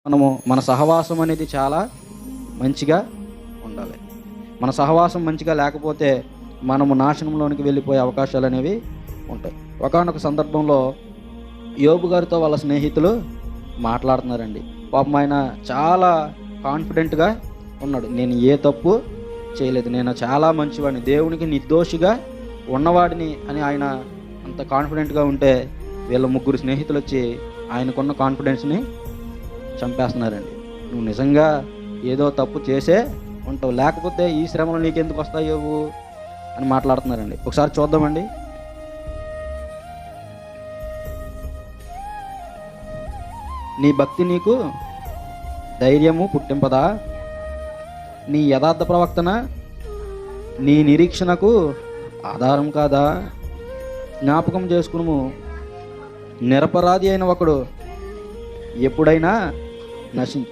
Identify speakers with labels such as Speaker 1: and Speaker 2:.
Speaker 1: మన సహవాసం అనేది చాలా మంచిగా ఉండాలి. మన సహవాసం మంచిగా లేకపోతే మనము నాశనంలోనికి వెళ్ళిపోయే అవకాశాలు అనేవి ఉంటాయి. ఒకానొక సందర్భంలో యోబు గారితో వాళ్ళ స్నేహితులు మాట్లాడుతున్నారండి. పాపం ఆయన చాలా కాన్ఫిడెంట్గా ఉన్నాడు. నేను ఏ తప్పు చేయలేదు, నేను చాలా మంచివాడిని, దేవునికి నిర్దోషిగా ఉన్నవాడిని అని ఆయన అంత కాన్ఫిడెంట్గా ఉంటే వీళ్ళ ముగ్గురు స్నేహితులు వచ్చి ఆయనకున్న కాన్ఫిడెన్స్ని చంపేస్తున్నారండి. నువ్వు నిజంగా ఏదో తప్పు చేసే ఉంటావు, లేకపోతే ఈ శ్రమలు నీకెందుకు వస్తాయేవు అని మాట్లాడుతున్నారండి. ఒకసారి చూద్దామండి. నీ భక్తి నీకు ధైర్యము పుట్టింపదా? నీ యథార్థ ప్రవర్తన నీ నిరీక్షణకు ఆధారం కాదా? జ్ఞాపకం చేసుకును, నిరపరాధి అయిన ఒకడు ఎప్పుడైనా నశించు.